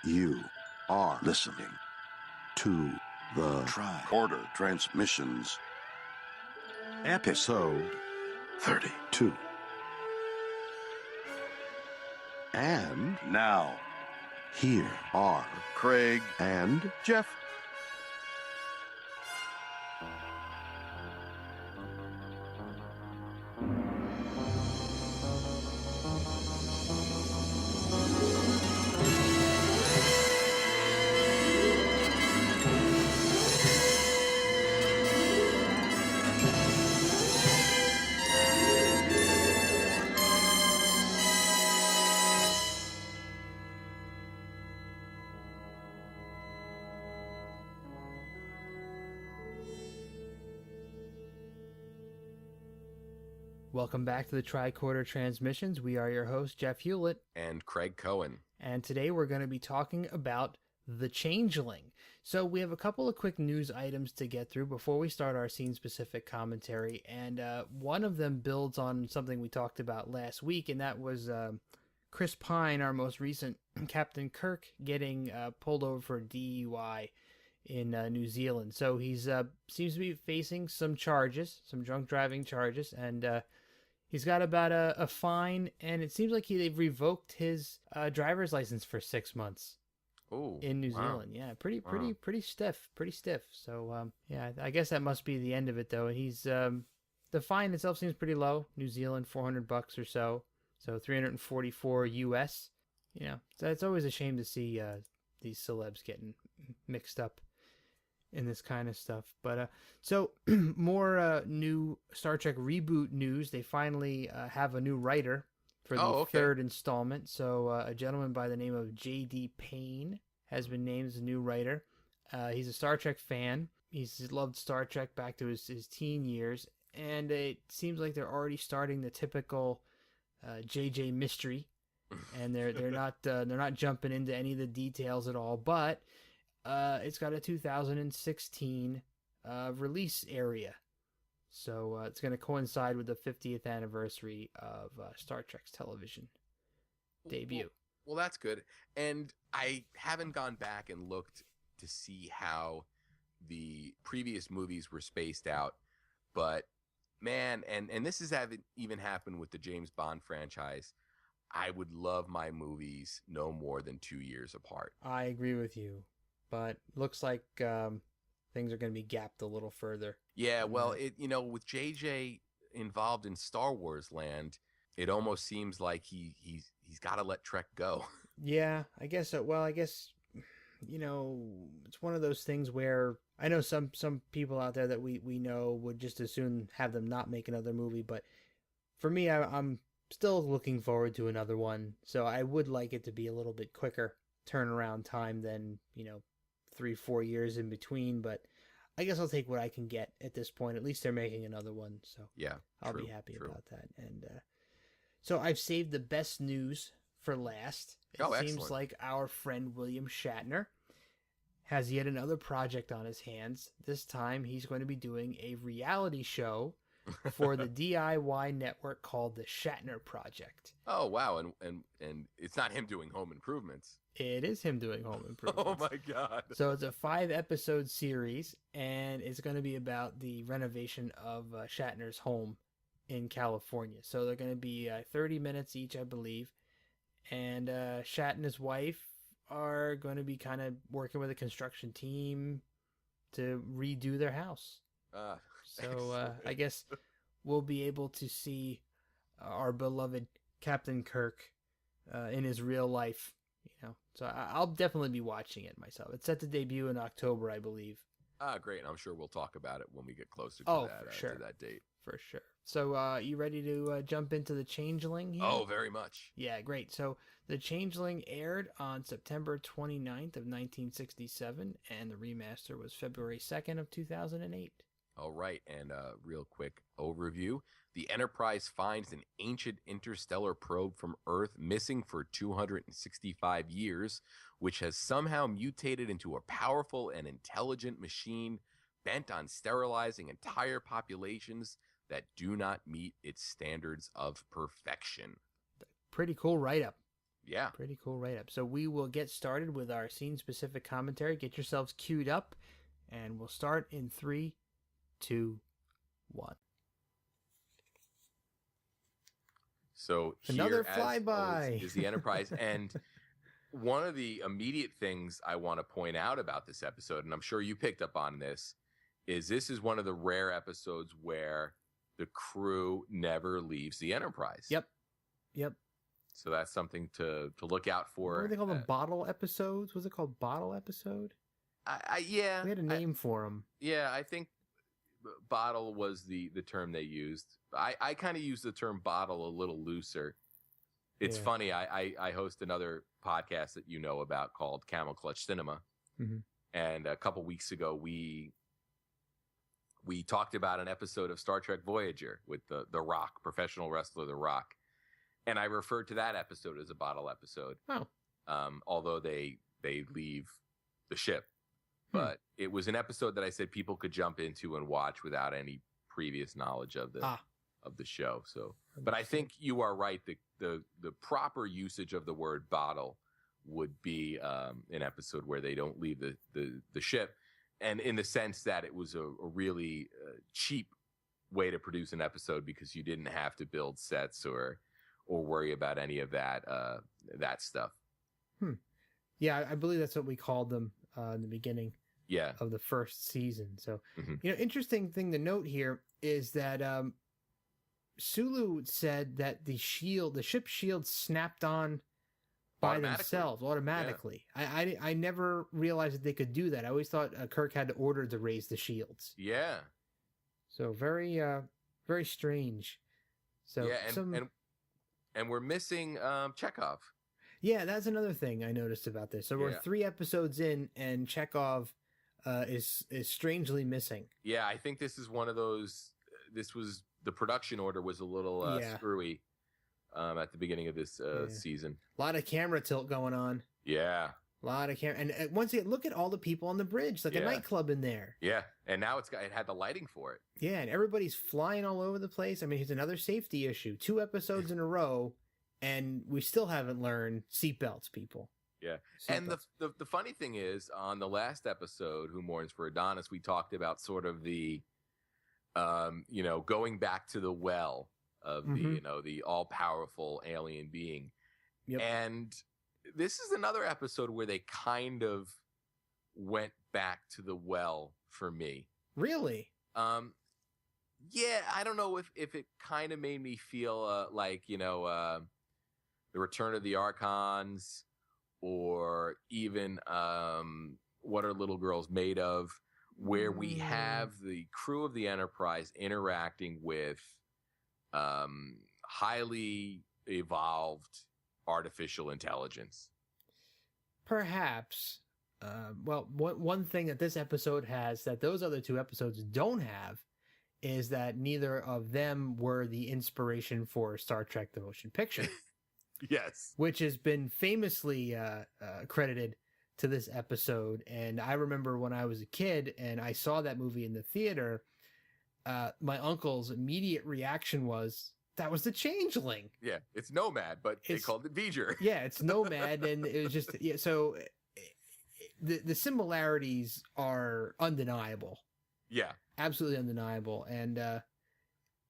You are listening to the Tricorder Transmissions, ep032. And now, here are Craig and Jeff. Welcome back to the Tricorder Transmissions. We are your hosts, Jeff Hewlett. And Craig Cohen. And today we're going to be talking about the Changeling. So we have a couple of quick news items to get through before we start our scene-specific commentary. And one of them builds on something we talked about last week, and that was Chris Pine, our most recent Captain Kirk, getting pulled over for DUI in New Zealand. So he's seems to be facing some charges, some drunk driving charges, and he's got about a fine, and it seems like they've revoked his driver's license for 6 months. Oh, in New Zealand. Yeah, pretty stiff. So yeah, I guess that must be the end of it, though. And he's the fine itself seems pretty low. New Zealand, $400 or so, so $344 US. You know, so it's always a shame to see these celebs getting mixed up in this kind of stuff. But so more new Star Trek reboot news. They finally have a new writer for the third installment. So a gentleman by the name of J.D. Payne has been named as a new writer. He's a Star Trek fan. He's loved Star Trek back to his teen years, and it seems like they're already starting the typical JJ mystery, and they're not jumping into any of the details at all. But it's got a 2016 release area. So it's going to coincide with the 50th anniversary of Star Trek's television debut. Well, that's good. And I haven't gone back and looked to see how the previous movies were spaced out. But, man, and this hasn't even happened with the James Bond franchise, I would love my movies no more than 2 years apart. I agree with you. But looks like things are going to be gapped a little further. Yeah, well, with JJ involved in Star Wars land, it almost seems like he's got to let Trek go. Yeah, I guess so. Well, I guess it's one of those things where I know some people out there that we know would just as soon have them not make another movie. But for me, I'm still looking forward to another one. So I would like it to be a little bit quicker turnaround time than 3-4 years in between, but I guess I'll take what I can get at this point. At least they're making another one, so yeah, I'll be happy about that. And so I've saved the best news for last. It seems like our friend William Shatner has yet another project on his hands. This time he's going to be doing a reality show for the DIY network called the Shatner Project. Oh, wow. And it's not him doing Home Improvements. It is him doing Home Improvements. Oh, my God. So it's a 5-episode series, and it's going to be about the renovation of Shatner's home in California. So they're going to be 30 minutes each, I believe. And Shat and his wife are going to be kind of working with a construction team to redo their house. So I guess we'll be able to see our beloved Captain Kirk in his real life. So I'll definitely be watching it myself. It's set to debut in October, I believe. Great. I'm sure we'll talk about it when we get closer to to that date. For sure. So you ready to jump into the Changeling here? Oh, very much. Yeah, great. So the Changeling aired on September 29th of 1967, and the remaster was February 2nd of 2008. All right, and real quick overview. The Enterprise finds an ancient interstellar probe from Earth missing for 265 years, which has somehow mutated into a powerful and intelligent machine bent on sterilizing entire populations that do not meet its standards of perfection. Pretty cool write-up. Yeah. Pretty cool write-up. So we will get started with our scene-specific commentary. Get yourselves queued up, and we'll start in 3, 2, 1. So Another here, as flyby always, is the Enterprise. And one of the immediate things I want to point out about this episode, and I'm sure you picked up on this is one of the rare episodes where the crew never leaves the Enterprise. Yep. So that's something to look out for. What were they called? The bottle episodes? Was it called bottle episode? Yeah. We had a name for them. Yeah, I think bottle was the term they used. I kind of use the term bottle a little looser. It's funny. I host another podcast that you know about called Camel Clutch Cinema. Mm-hmm. And a couple weeks ago, we talked about an episode of Star Trek Voyager with the Rock, professional wrestler The Rock. And I referred to that episode as a bottle episode. Oh. Although they leave the ship. But it was an episode that I said people could jump into and watch without any previous knowledge of the show. So, but I think you are right. The proper usage of the word bottle would be an episode where they don't leave the ship. And in the sense that it was a really cheap way to produce an episode because you didn't have to build sets or worry about any of that stuff. Yeah, I believe that's what we called them in the beginning of the first season. So, interesting thing to note here is that Sulu said that the ship shield snapped on by themselves automatically. Yeah. I never realized that they could do that. I always thought Kirk had to order to raise the shields. Yeah. So very, very strange. So yeah, and we're missing Chekhov. Yeah, that's another thing I noticed about this. So we're 3 episodes in, and Chekhov is strangely missing. Yeah, I think this is one of those. The production order was a little screwy at the beginning of this season. A lot of camera tilt going on. Yeah. A lot of camera, and once again, look at all the people on the bridge, like a nightclub in there. Yeah, and now it had the lighting for it. Yeah, and everybody's flying all over the place. I mean, it's another safety issue. 2 episodes in a row, and we still haven't learned seatbelts, people. Yeah, and the funny thing is, on the last episode, Who Mourns for Adonis, we talked about sort of the, going back to the well of the all-powerful alien being. Yep. And this is another episode where they kind of went back to the well for me. Really? Yeah, I don't know if it kind of made me feel like, the Return of the Archons, or even What Are Little Girls Made Of, where we have the crew of the Enterprise interacting with highly evolved artificial intelligence. Perhaps. Well, one thing that this episode has that those other 2 episodes don't have is that neither of them were the inspiration for Star Trek The Motion Picture. Yes. Which has been famously credited to this episode. And I remember when I was a kid and I saw that movie in the theater, my uncle's immediate reaction was, that was the Changeling. Yeah, it's Nomad, but they called it V'ger. Yeah, it's Nomad, and it was just so the similarities are undeniable. Yeah, absolutely undeniable. And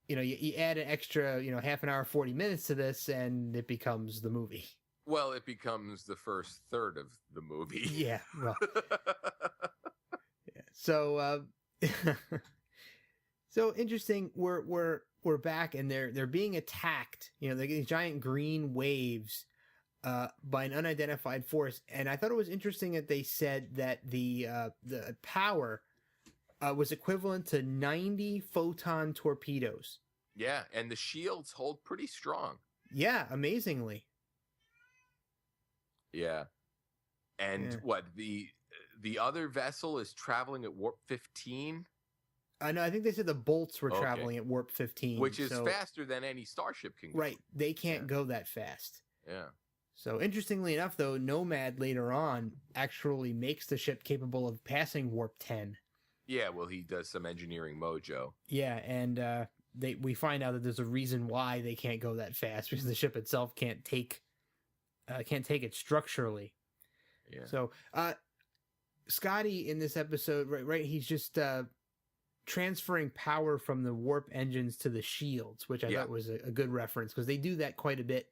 you add an extra half an hour, 40 minutes to this, and it becomes the movie. Well, it becomes the first third of the movie. Yeah, well, yeah. So so interesting. We're back, and they're being attacked. They're getting giant green waves by an unidentified force. And I thought it was interesting that they said that the power was equivalent to 90 photon torpedoes. Yeah, and the shields hold pretty strong. Yeah, amazingly. Yeah, and what the other vessel is traveling at warp 15. No, I think they said the bolts were traveling at warp 15. Which is faster than any starship can go. Right. They can't go that fast. Yeah. So interestingly enough, though, Nomad later on actually makes the ship capable of passing warp 10. Yeah, well, he does some engineering mojo. Yeah, and we find out that there's a reason why they can't go that fast, because the ship itself can't take can't take it structurally. Yeah. So, Scotty in this episode, right, he's just transferring power from the warp engines to the shields, which I thought was a good reference because they do that quite a bit.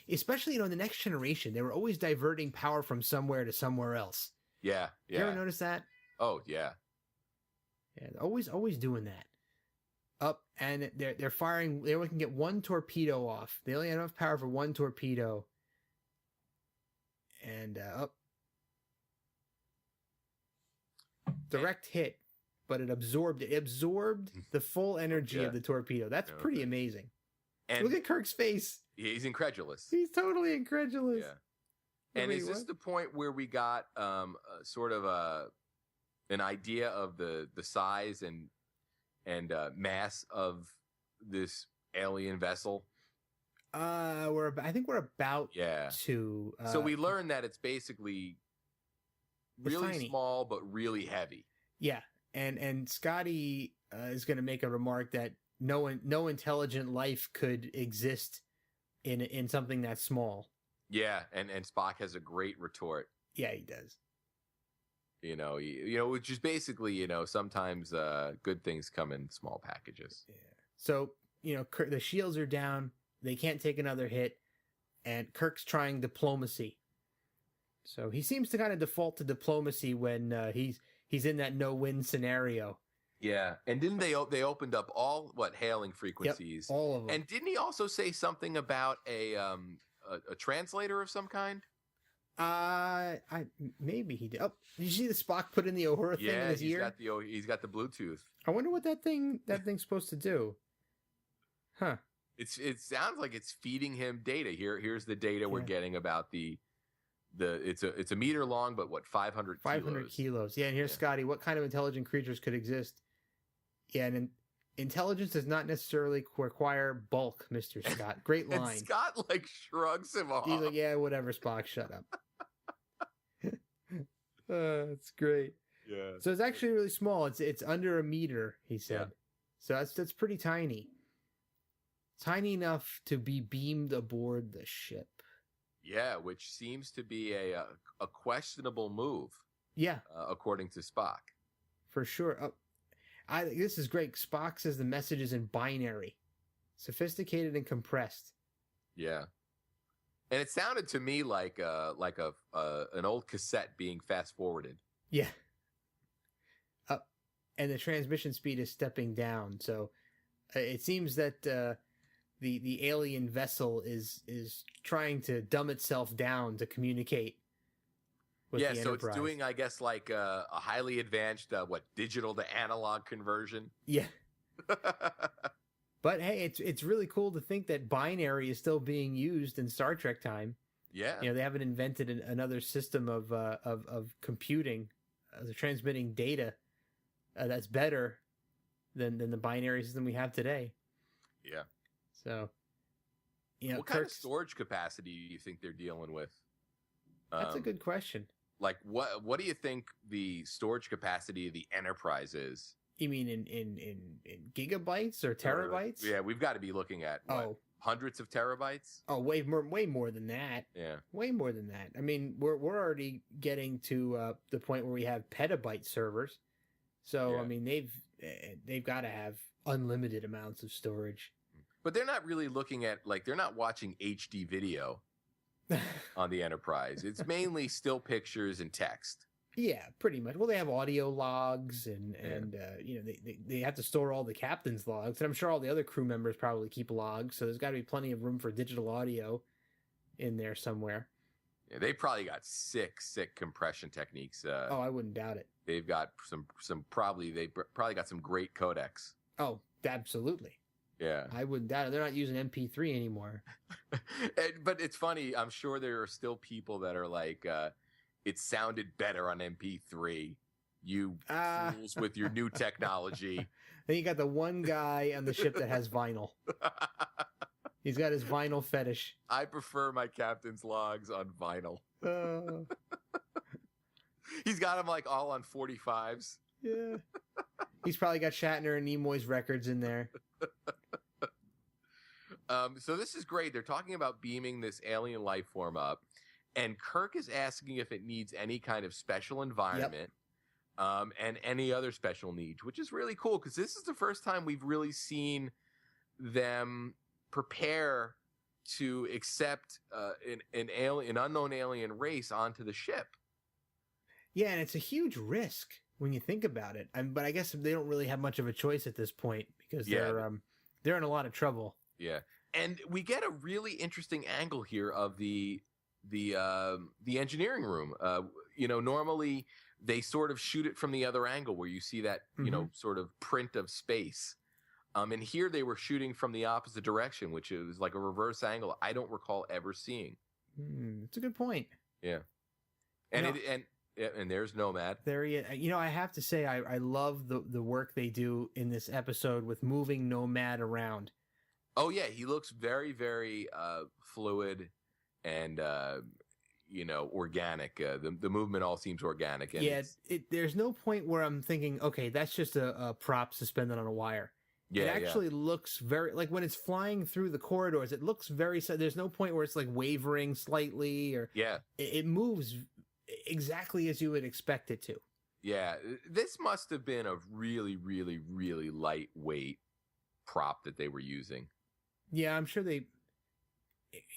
Especially, in the Next Generation, they were always diverting power from somewhere to somewhere else. Yeah. You ever notice that? Oh, yeah. Yeah, always doing that. Up, and they're firing. They only can get one torpedo off. They only have enough power for one torpedo. And up. Direct hit, but it absorbed it. It absorbed the full energy of the torpedo. That's pretty amazing. And look at Kirk's face. He's incredulous. He's totally incredulous. Yeah. And is this the point where we got sort of an idea of the size and mass of this alien vessel? I think we're about to. So we learned that it's basically really small but really heavy. Yeah, and Scotty is going to make a remark that no intelligent life could exist in something that small. Yeah, and Spock has a great retort. Yeah, he does. Which is basically, sometimes good things come in small packages. Yeah. So, the shields are down. They can't take another hit, and Kirk's trying diplomacy. So he seems to kind of default to diplomacy when he's in that no-win scenario. Yeah, and didn't they opened up all hailing frequencies? Yep, all of them. And didn't he also say something about a translator of some kind? Maybe he did. Oh, did you see the Spock put in the Uhura thing in his ear? He's got the Bluetooth. I wonder what that thing's supposed to do. Huh. It sounds like it's feeding him data. Here's the data we're getting about it's a meter long, but 500 kilos. 500 kilos. Yeah, and here's Scotty. What kind of intelligent creatures could exist? Yeah, and intelligence does not necessarily require bulk, Mr. Scott. Great line. And Scott shrugs him off. He's like, yeah, whatever, Spock, shut up. It's great. Yeah. So it's actually really small. It's under a meter, he said. Yeah. So that's pretty tiny. Tiny enough to be beamed aboard the ship. Yeah, which seems to be a questionable move. Yeah. According to Spock. For sure. This is great. Spock says the message is in binary. Sophisticated and compressed. Yeah. And it sounded to me like an old cassette being fast forwarded. Yeah. And the transmission speed is stepping down. So it seems that the alien vessel is trying to dumb itself down to communicate with the Enterprise. So it's doing, I guess, like a highly advanced digital to analog conversion. Yeah. But hey, it's really cool to think that binary is still being used in Star Trek time. Yeah. They haven't invented another system of computing, transmitting data that's better than the binary system we have today. Yeah. So, what kind of storage capacity do you think they're dealing with? That's a good question. Like, what do you think the storage capacity of the Enterprise is? You mean in gigabytes or terabytes? Yeah, we've got to be looking at hundreds of terabytes. Oh, way more than that. Yeah, way more than that. I mean, we're already getting to the point where we have petabyte servers. So I mean, they've got to have unlimited amounts of storage. But they're not really looking at they're not watching HD video on the Enterprise. It's mainly still pictures and text. Yeah, pretty much. Well, they have audio logs and they have to store all the captain's logs, and I'm sure all the other crew members probably keep logs. So there's got to be plenty of room for digital audio in there somewhere. Yeah, they probably got sick compression techniques. I wouldn't doubt it. They've got some probably got some great codecs. Oh, absolutely. Yeah, I wouldn't doubt it. They're not using MP3 anymore. But it's funny. I'm sure there are still people that are like, it sounded better on MP3. You fools with your new technology. Then you got the one guy on the ship that has vinyl. He's got his vinyl fetish. I prefer my captain's logs on vinyl. He's got them all on 45s. Yeah. He's probably got Shatner and Nimoy's records in there. So this is great. They're talking about beaming this alien life form up, and Kirk is asking if it needs any kind of special environment, and any other special needs, which is really cool because this is the first time we've really seen them prepare to accept an unknown alien race onto the ship. Yeah, and it's a huge risk when you think about it. But I guess they don't really have much of a choice at this point because they're in a lot of trouble. Yeah, and we get a really interesting angle here of the engineering room. Normally they sort of shoot it from the other angle where you see that sort of print of space. And here they were shooting from the opposite direction, which is like a reverse angle. I don't recall ever seeing. It's a good point. Yeah, and there's Nomad. There he is. I have to say I love the work they do in this episode with moving Nomad around. Oh yeah, he looks very, very fluid and organic. The movement all seems organic. And there's no point where I'm thinking, okay, that's just a prop suspended on a wire. Yeah, it actually looks very, like when it's flying through the corridors, it looks very, there's no point where it's like wavering slightly or it moves exactly as you would expect it to. Yeah, this must have been a really, really, really lightweight prop that they were using. Yeah, I'm sure I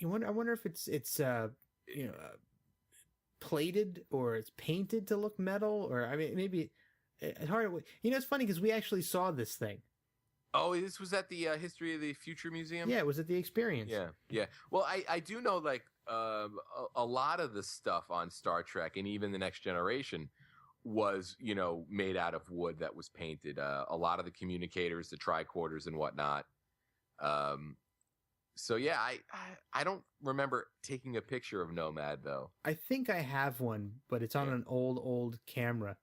wonder if it's plated or it's painted to look metal, or I mean maybe it's hard. It's funny because we actually saw this thing. Oh, this was at the History of the Future Museum? Yeah, it was at the Experience. Yeah. Well, I do know, like, a lot of the stuff on Star Trek and even The Next Generation was, made out of wood that was painted. A lot of the communicators, the tricorders and whatnot. So, yeah, I don't remember taking a picture of Nomad, though. I think I have one, but it's on an old camera.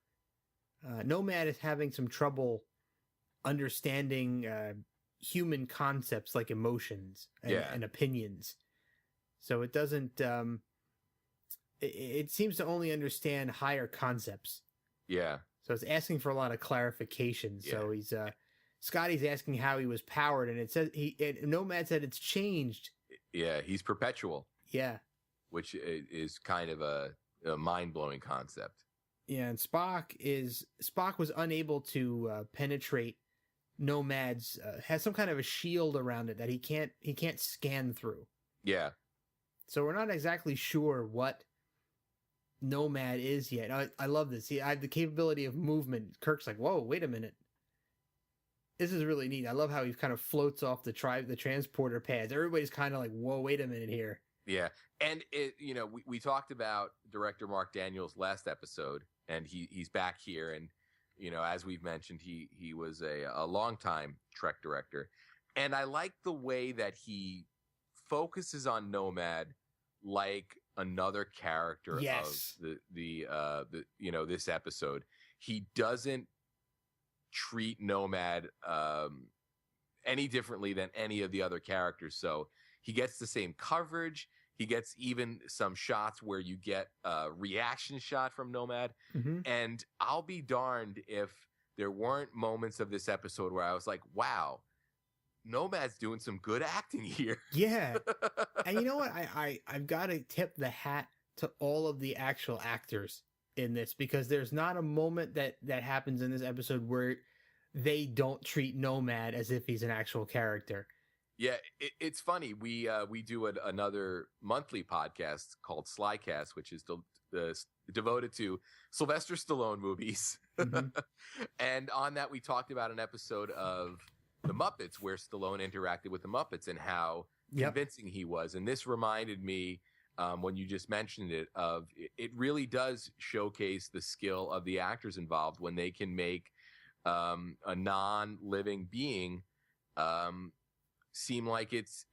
Nomad is having some trouble understanding human concepts like emotions and opinions. So it doesn't it seems to only understand higher concepts. Yeah. So it's asking for a lot of clarification. Yeah. So he's Scotty's asking how he was powered, and it says Nomad said it's changed. Yeah, he's perpetual. Yeah. Which is kind of a mind-blowing concept. Yeah, and Spock was unable to penetrate Nomad's has some kind of a shield around it that he can't scan through. Yeah. So we're not exactly sure what Nomad is yet. I love this. I have the capability of movement. Kirk's like, whoa, wait a minute. This is really neat. I love how he kind of floats off the transporter pads. Everybody's kind of like, whoa, wait a minute here. Yeah. And we talked about director Mark Daniels last episode, and he's back here, and as we've mentioned, he was a longtime Trek director, and I like the way that he focuses on Nomad like another character of the this episode. He doesn't treat Nomad any differently than any of the other characters, so he gets the same coverage. He gets even some shots where you get a reaction shot from Nomad. Mm-hmm. And I'll be darned if there weren't moments of this episode where I was like, wow, Nomad's doing some good acting here. Yeah. And you know what? I've got to tip the hat to all of the actual actors in this, because there's not a moment that happens in this episode where they don't treat Nomad as if he's an actual character. Yeah, it's funny. We do another monthly podcast called Slycast, which is devoted to Sylvester Stallone movies. Mm-hmm. And on that, we talked about an episode of The Muppets where Stallone interacted with the Muppets and how convincing he was. And this reminded me, when you just mentioned it, of it really does showcase the skill of the actors involved when they can make a non-living being seem like it's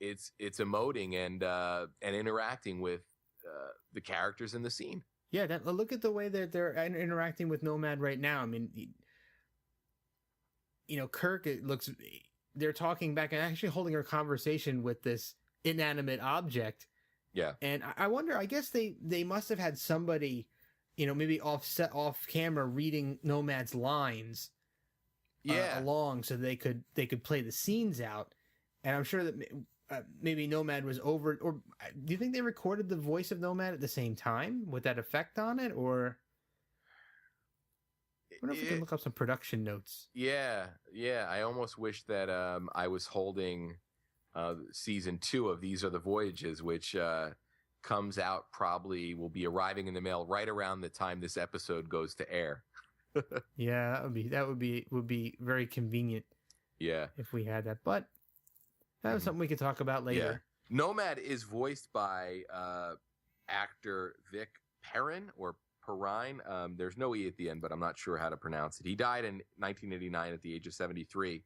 emoting and interacting with the characters in the scene. Yeah, look at the way that they're interacting with Nomad right now. I mean, Kirk, they're talking back and actually holding a conversation with this inanimate object. Yeah. And I wonder, I guess they must have had somebody, maybe off camera reading Nomad's lines along so they could play the scenes out. And I'm sure that maybe Nomad was over, or do you think they recorded the voice of Nomad at the same time with that effect on it, or? I wonder if we can look up some production notes. Yeah. I almost wish that I was holding season 2 of These Are the Voyages, which comes out probably will be arriving in the mail right around the time this episode goes to air. Yeah, that would be very convenient. Yeah, if we had that, but that was something we could talk about later. Yeah. Nomad is voiced by actor Vic Perrin or Perrine. There's no E at the end, but I'm not sure how to pronounce it. He died in 1989 at the age of 73,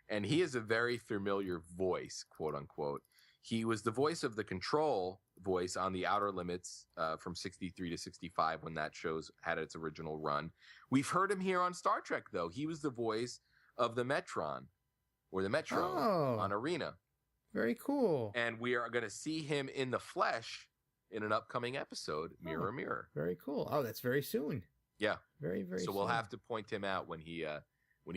and he is a very familiar voice, quote unquote. He was the voice of the Control voice on The Outer Limits from 63 to 65 when that show's had its original run. We've heard him here on Star Trek, though. He was the voice of the Metron, or the Metro on Arena. Very cool. And we are going to see him in the flesh in an upcoming episode, Mirror Mirror. Very cool. Oh, that's very soon. Yeah. Very, very soon. So we'll have to point him out when he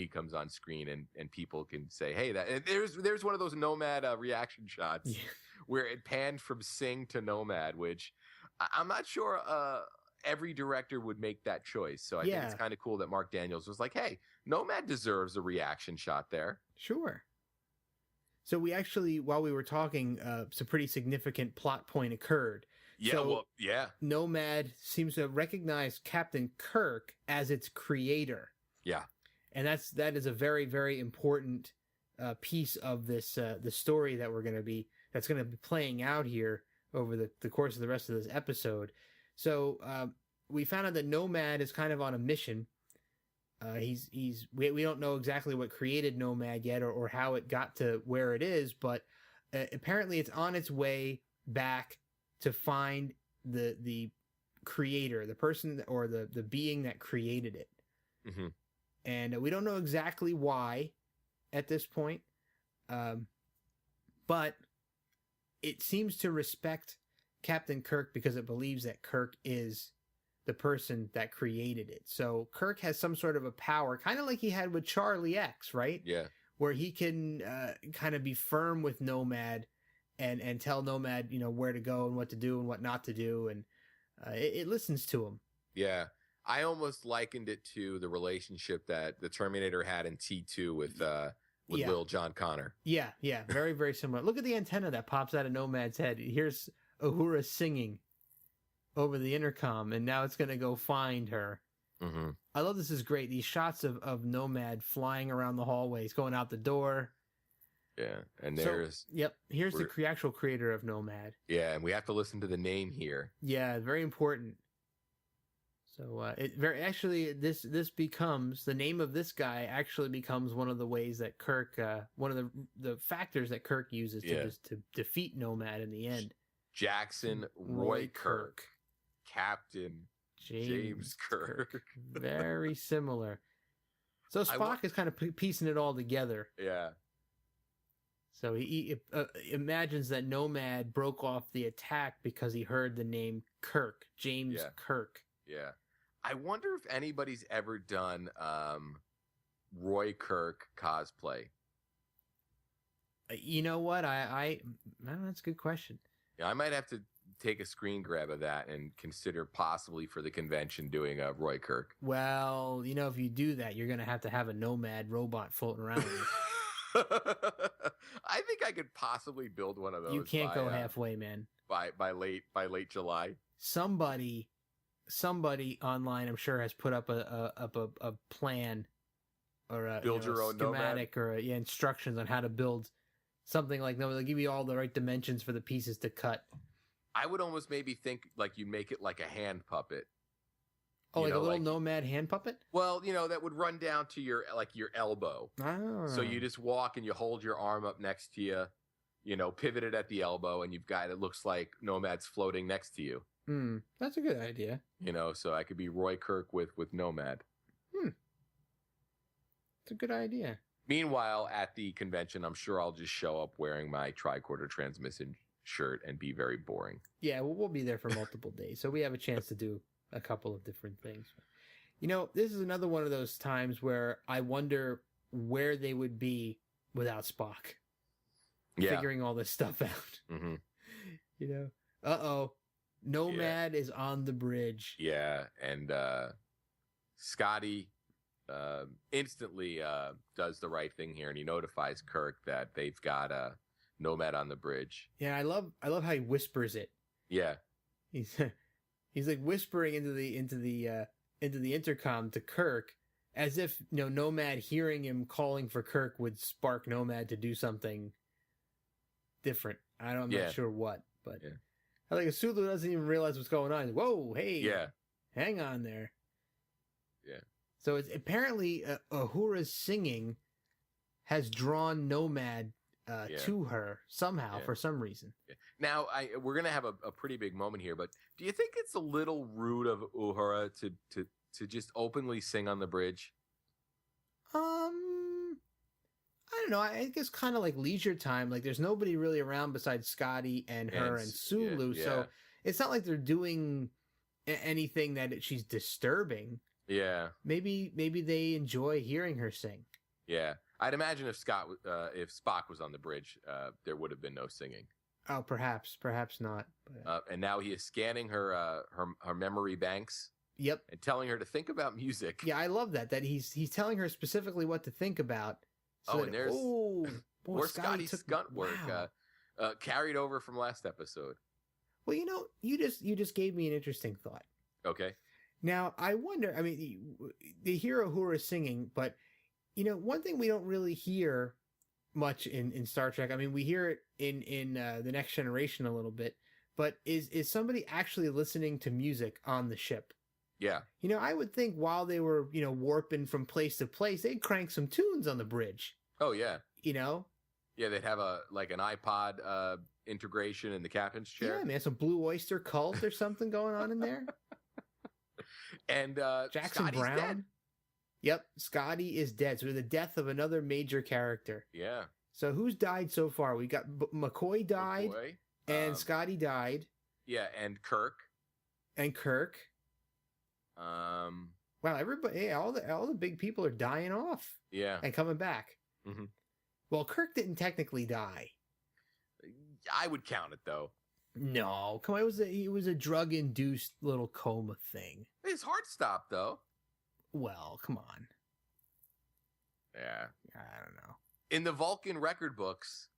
comes on screen, and people can say, hey, there's one of those Nomad reaction shots where it panned from Sing to Nomad, which I'm not sure every director would make that choice. So I think it's kind of cool that Mark Daniels was like, hey, Nomad deserves a reaction shot there. Sure. So we actually, while we were talking, some pretty significant plot point occurred. Yeah, so Nomad seems to recognize Captain Kirk as its creator. Yeah. And that is a very, very important piece of this the story that's going to be playing out here over the course of the rest of this episode. So we found out that Nomad is kind of on a mission. We don't know exactly what created Nomad yet, or how it got to where it is, but apparently it's on its way back to find the creator, the person or the being that created it. Mm-hmm. And we don't know exactly why at this point, but it seems to respect Captain Kirk because it believes that Kirk is the person that created it. So Kirk has some sort of a power, kind of like he had with Charlie X, right? Yeah. Where he can kind of be firm with Nomad and tell Nomad, where to go and what to do and what not to do. And it listens to him. Yeah. I almost likened it to the relationship that the Terminator had in T2 with Lil John Connor. Yeah. Very, very similar. Look at the antenna that pops out of Nomad's head. Here's Uhura singing over the intercom, and now it's going to go find her. Mm-hmm. I love this is great. These shots of Nomad flying around the hallways, going out the door. Yeah, and there's... here's the actual creator of Nomad. Yeah, and we have to listen to the name here. Yeah, very important. So this becomes, the name of this guy actually becomes one of the ways that Kirk, one of the factors that Kirk uses to defeat Nomad in the end. Jackson Roy Kirk. Captain James Kirk. Very similar. So Spock is kind of piecing it all together. Yeah. So he imagines that Nomad broke off the attack because he heard the name Kirk, James Kirk. Yeah. I wonder if anybody's ever done Roy Kirk cosplay. You know what? I that's a good question. Yeah, I might have to take a screen grab of that and consider possibly for the convention doing a Roy Kirk. Well, if you do that, you're going to have a Nomad robot floating around. I think I could possibly build one of those. You can't go halfway, man. By late July. Somebody online, I'm sure, has put up a plan or a build your own schematic Nomad. Or instructions on how to build something like Nomad. They'll give you all the right dimensions for the pieces to cut. I would almost maybe think like you make it like a hand puppet. Oh, like a little Nomad hand puppet? Well, that would run down to your elbow. Oh. So you just walk and you hold your arm up next to you, pivoted at the elbow, and you've got, it looks like Nomad's floating next to you. That's a good idea. So I could be Roy Kirk with Nomad. It's a good idea. Meanwhile, at the convention, I'm sure I'll just show up wearing my Tricorder Transmission shirt and be very boring. Yeah, we'll be there for multiple days, so we have a chance to do a couple of different things. This is another one of those times where I wonder where they would be without Spock. figuring all this stuff out. Mm-hmm. You know, Nomad is on the bridge. Yeah, and Scotty instantly does the right thing here, and he notifies Kirk that they've got Nomad on the bridge. Yeah, I love how he whispers it. Yeah, he's like whispering into the intercom to Kirk, as if Nomad hearing him calling for Kirk would spark Nomad to do something different. I'm not sure what, but I think Sulu doesn't even realize what's going on. He's, whoa, hey, hang on there. Yeah. So it's apparently Uhura's singing has drawn Nomad to her somehow for some reason. Yeah. Now we're gonna have a pretty big moment here, but do you think it's a little rude of Uhura to just openly sing on the bridge? I don't know. I guess kind of like leisure time. Like there's nobody really around besides Scotty and her and Sulu. Yeah. So it's not like they're doing anything that she's disturbing. Yeah. Maybe they enjoy hearing her sing. Yeah. I'd imagine if Spock was on the bridge, there would have been no singing. Oh, perhaps not. But... and now he is scanning her memory banks. Yep. And telling her to think about music. Yeah, I love that he's telling her specifically what to think about. So and there's more Scotty's stunt work carried over from last episode. Well, you just gave me an interesting thought. Okay. Now, I wonder, I mean, they hear Uhura singing, but, one thing we don't really hear much in Star Trek, I mean, we hear it in The Next Generation a little bit, but is somebody actually listening to music on the ship? Yeah. I would think while they were, warping from place to place, they'd crank some tunes on the bridge. Oh, yeah. Yeah, they'd have an iPod integration in the captain's chair. Yeah, man, some Blue Oyster Cult or something going on in there. And Jackson Scotty's Brown. Dead. Yep, Scotty is dead. So the death of another major character. Yeah. So who's died so far? We got McCoy died, and Scotty died. Yeah, and Kirk. Wow, everybody, all the big people are dying off. Yeah. And coming back. Mm-hmm. Well, Kirk didn't technically die. I would count it though. No, come on, it was a drug-induced little coma thing. His heart stopped though. Well, come on. Yeah. I don't know. In the Vulcan record books,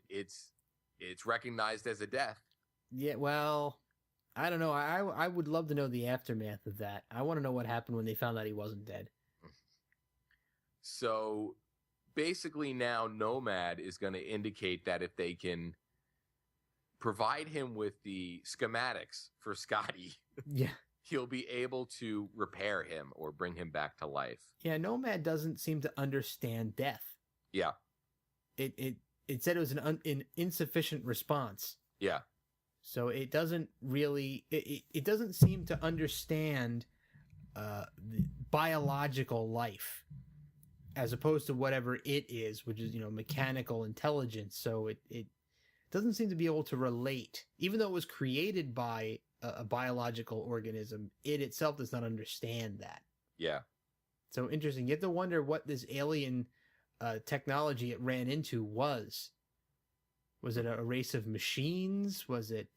it's recognized as a death. Yeah, well, I don't know. I would love to know the aftermath of that. I want to know what happened when they found out he wasn't dead. So basically now Nomad is going to indicate that if they can provide him with the schematics for Scotty, he'll be able to repair him or bring him back to life. Yeah, Nomad doesn't seem to understand death. Yeah. It said it was an insufficient response. Yeah. So it doesn't really, it doesn't seem to understand biological life as opposed to whatever it is, which is, mechanical intelligence. So it doesn't seem to be able to relate, even though it was created by a biological organism. It itself does not understand that. Yeah. So interesting. You have to wonder what this alien technology it ran into was. Was it a race of machines? Was it,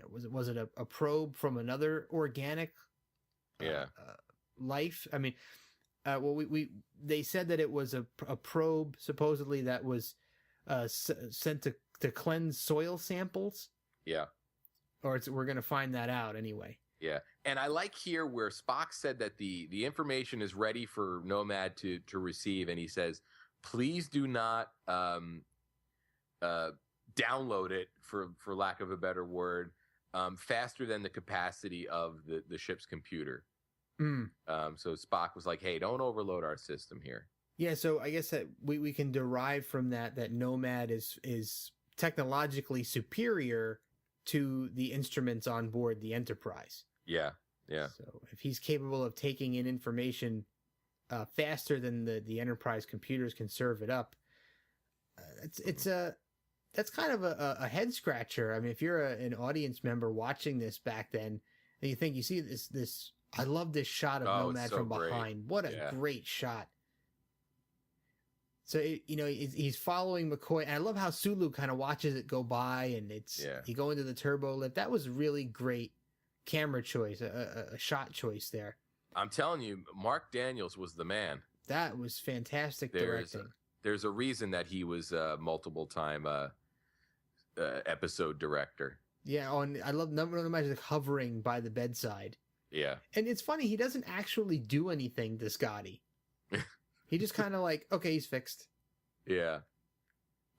was it a probe from another organic life? I mean, they said that it was a probe supposedly that was sent to cleanse soil samples. Yeah. Or we're going to find that out anyway. Yeah. And I like here where Spock said that the information is ready for Nomad to receive. And he says, please do not download it, for lack of a better word, faster than the capacity of the ship's computer. So Spock was like, hey, don't overload our system here. Yeah, so I guess that we can derive from that Nomad is technologically superior to the instruments on board the Enterprise. Yeah, yeah. So if he's capable of taking in information faster than the Enterprise computers can serve it up, that's kind of a head scratcher. I mean, if you're an audience member watching this back then, and you see this, I love this shot of Nomad from behind. What a great shot! So, he's following McCoy. And I love how Sulu kind of watches it go by, and you go into the turbo lift. That was really great camera choice, a shot choice there. I'm telling you, Mark Daniels was the man. That was fantastic directing. There's a reason that he was a multiple-time episode director. Yeah, and I love number of magic hovering by the bedside. Yeah. And it's funny, he doesn't actually do anything to Scotty. He just kind of like, okay, he's fixed. Yeah.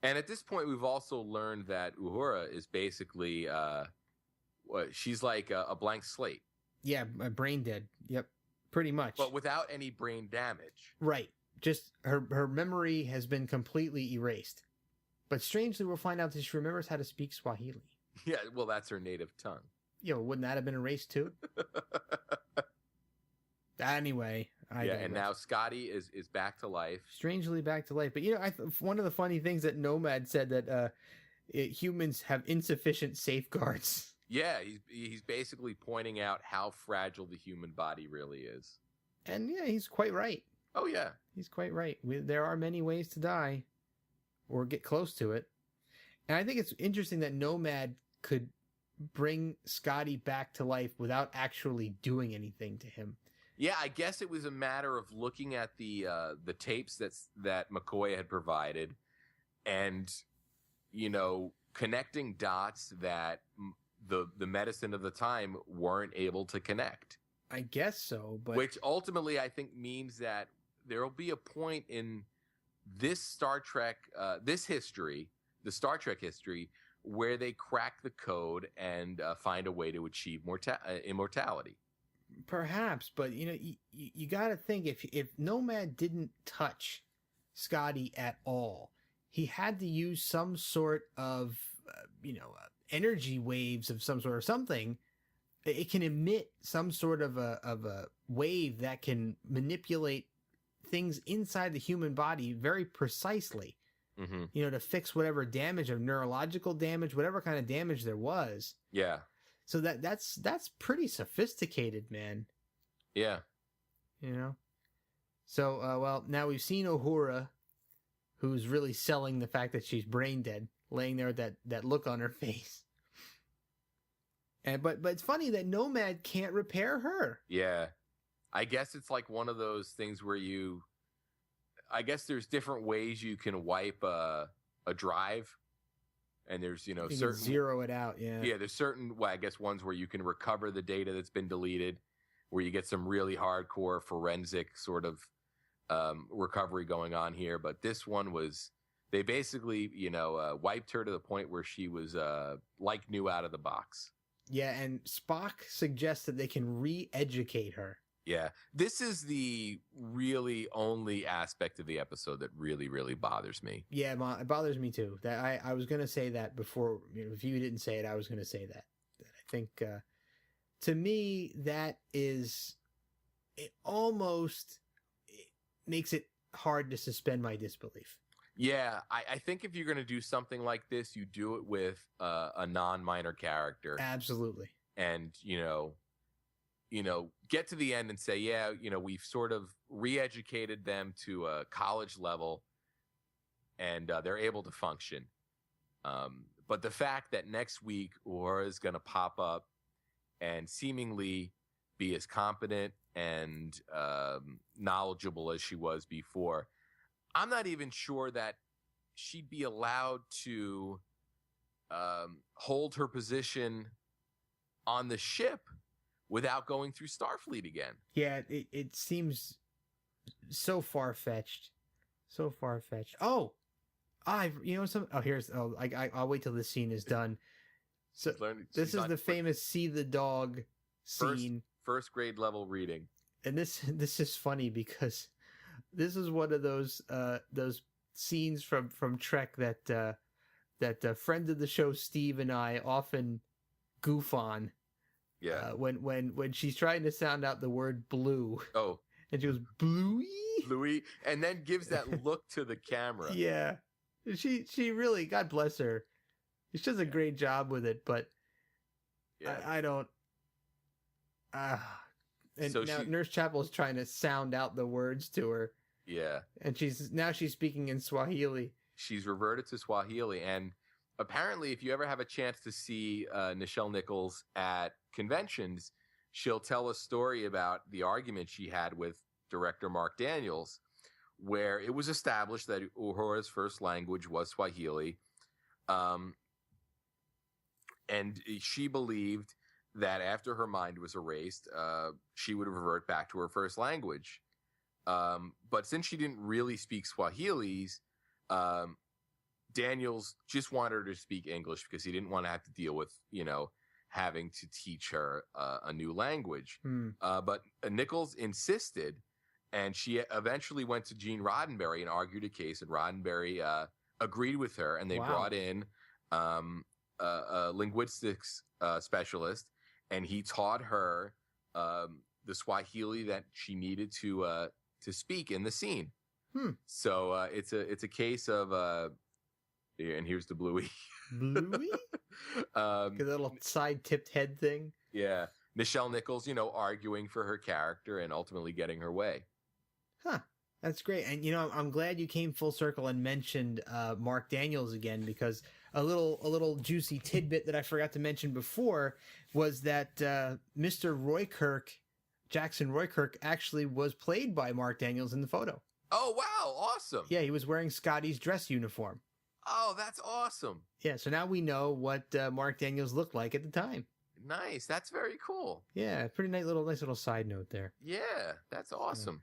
And at this point, we've also learned that Uhura is basically, she's like a blank slate. Yeah, brain dead. Yep, pretty much. But without any brain damage. Right. Just her memory has been completely erased. But strangely, we'll find out that she remembers how to speak Swahili. Yeah, well, that's her native tongue. Yeah, well, wouldn't that have been erased too? Anyway. And now Scotty is back to life. Strangely back to life. But, one of the funny things that Nomad said that humans have insufficient safeguards. Yeah, he's basically pointing out how fragile the human body really is. And, yeah, he's quite right. Oh, yeah. He's quite right. There are many ways to die or get close to it. And I think it's interesting that Nomad could bring Scotty back to life without actually doing anything to him. Yeah, I guess it was a matter of looking at the tapes that McCoy had provided, and connecting dots that the medicine of the time weren't able to connect. I guess so, but which ultimately I think means that there will be a point in this Star Trek, the Star Trek history, where they crack the code and find a way to achieve immortality. Perhaps, but you got to think if Nomad didn't touch Scotty at all, he had to use some sort of energy waves of some sort or something. It can emit some sort of a wave that can manipulate things inside the human body very precisely. Mm-hmm. To fix whatever damage or neurological damage, whatever kind of damage there was. Yeah. So that's pretty sophisticated, man. Yeah. So, now we've seen Uhura, who's really selling the fact that she's brain dead, laying there with that look on her face. But it's funny that Nomad can't repair her. Yeah. I guess it's like one of those things where I guess there's different ways you can wipe a drive. And there's, you certain can zero it out. Yeah. Yeah. There's certain, I guess ones where you can recover the data that's been deleted, where you get some really hardcore forensic sort of, recovery going on here. But this one they basically, wiped her to the point where she was, like new out of the box. Yeah. And Spock suggests that they can re-educate her. Yeah. This is the really only aspect of the episode that really, really bothers me. Yeah, it bothers me too. That I was going to say that before. If you didn't say it, I was going to say that. I think, to me, that is, it makes it hard to suspend my disbelief. Yeah, I think if you're going to do something like this, you do it with a non-minor character. Absolutely. And, get to the end and say, yeah, we've sort of re-educated them to a college level and they're able to function. But the fact that next week Uhura is going to pop up and seemingly be as competent and knowledgeable as she was before, I'm not even sure that she'd be allowed to hold her position on the ship without going through Starfleet again. Yeah, it seems so far-fetched. So far-fetched. Oh! I'll wait till this scene is done. So this is the famous see the dog scene. First grade level reading. And this is funny because this is one of those scenes from Trek that friend of the show Steve and I often goof on. Yeah. When she's trying to sound out the word blue. Oh. And she goes, Bluey? Bluey. And then gives that look to the camera. Yeah. She really, God bless her. She does a great job with it, but I don't. And so Nurse Chapel is trying to sound out the words to her. Yeah. And she's speaking in Swahili. She's reverted to Swahili. And apparently, if you ever have a chance to see Nichelle Nichols at conventions, she'll tell a story about the argument she had with director Mark Daniels, where it was established that Uhura's first language was Swahili. And she believed that after her mind was erased, she would revert back to her first language. But since she didn't really speak Swahilis, Daniels just wanted her to speak English because he didn't want to have to deal with, having to teach her a new language. But Nichols insisted, and she eventually went to Gene Roddenberry and argued a case, and Roddenberry agreed with her, and they brought in a linguistics specialist, and he taught her the Swahili that she needed to speak in the scene. So it's a case of and here's the Bluey. Bluey? A little side-tipped head thing. Yeah. Nichelle Nichols, arguing for her character and ultimately getting her way. Huh. That's great. And, I'm glad you came full circle and mentioned Mark Daniels again, because a little juicy tidbit that I forgot to mention before was that Mr. Roy Kirk, Jackson Roy Kirk, actually was played by Mark Daniels in the photo. Oh, wow. Awesome. Yeah, he was wearing Scotty's dress uniform. Oh, that's awesome. Yeah, so now we know what Mark Daniels looked like at the time. Nice. That's very cool. Yeah, pretty nice little side note there. Yeah, that's awesome.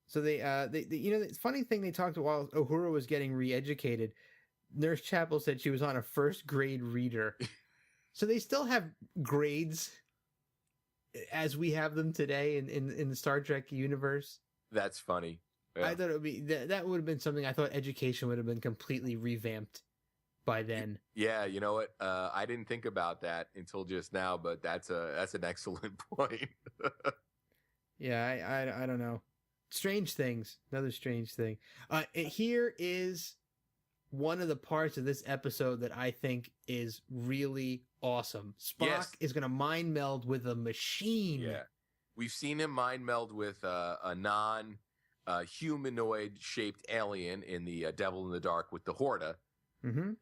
So they the funny thing they talked about while Uhura was getting re-educated, Nurse Chapel said she was on a first grade reader. So they still have grades as we have them today in the Star Trek universe. That's funny. Yeah. I thought it would be that would have been something. I thought education would have been completely revamped by then. Yeah, you know what? I didn't think about that until just now, but that's an excellent point. Yeah, I don't know. Strange things. Another strange thing. Here is one of the parts of this episode that I think is really awesome. Spock is going to mind meld with a machine. Yeah, we've seen him mind meld with a non-humanoid shaped alien in the Devil in the Dark with the Horta. Mm-hmm.